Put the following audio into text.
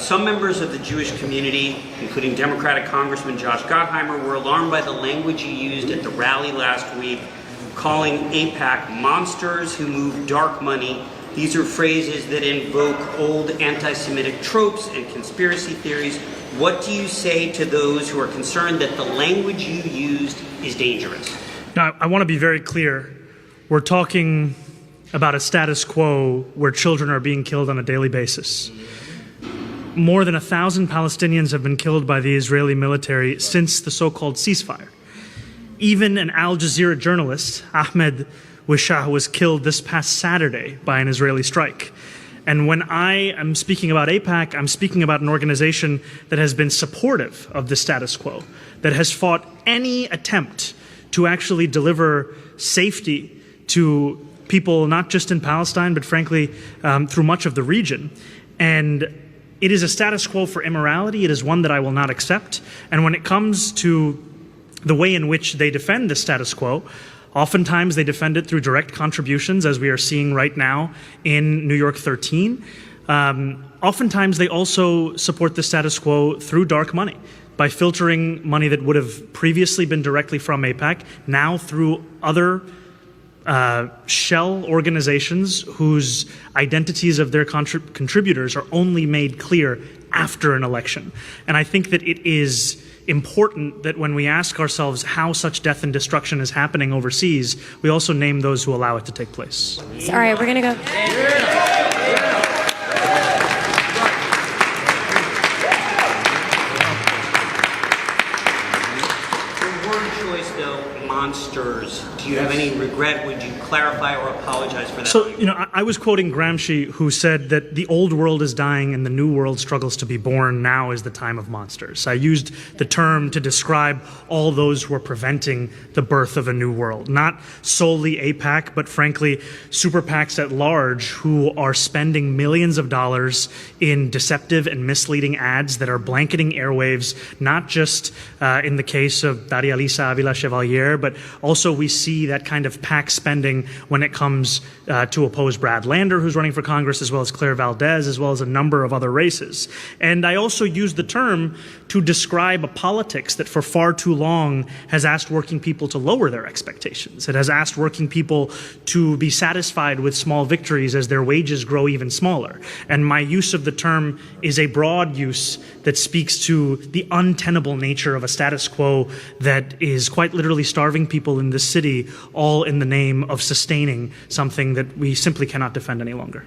Some members of the Jewish community, including Democratic Congressman Josh Gottheimer, were alarmed by the language you used at the rally last week, calling AIPAC monsters who move dark money. These are phrases that invoke old anti-Semitic tropes and conspiracy theories. What do you say to those who are concerned that the language you used is dangerous? Now, I want to be very clear. We're talking about a status quo where children are being killed on a daily basis. More than 1,000 Palestinians have been killed by the Israeli military since the so-called ceasefire. Even an Al Jazeera journalist, Ahmed Wishah, was killed this past Saturday by an Israeli strike. And when I am speaking about AIPAC, I'm speaking about an organization that has been supportive of the status quo, that has fought any attempt to actually deliver safety to people not just in Palestine, but frankly, through much of the region. And it is a status quo for immorality. It is one that I will not accept. And when it comes to the way in which they defend the status quo, oftentimes they defend it through direct contributions, as we are seeing right now in New York 13. Oftentimes they also support the status quo through dark money, by filtering money that would have previously been directly from AIPAC, now through other shell organizations whose identities of their contributors are only made clear after an election. And I think that it is important that when we ask ourselves how such death and destruction is happening overseas, we also name those who allow it to take place. All right, we're going to go. The word choice, though, monsters, do you have any regret? Would you clarify or apologize for that? So, I was quoting Gramsci, who said that the old world is dying and the new world struggles to be born. Now is the time of monsters. I used the term to describe all those who are preventing the birth of a new world. Not solely AIPAC, but frankly, super PACs at large who are spending millions of dollars in deceptive and misleading ads that are blanketing airwaves, not just in the case of Daria Lisa Avila Chevalier, but also we see that kind of PAC spending when it comes to oppose Brad Lander, who's running for Congress, as well as Claire Valdez, as well as a number of other races. And I also use the term to describe a politics that for far too long has asked working people to lower their expectations. It has asked working people to be satisfied with small victories as their wages grow even smaller. And my use of the term is a broad use that speaks to the untenable nature of a status quo that is quite literally starving people in this city, all in the name of sustaining something that we simply cannot defend any longer.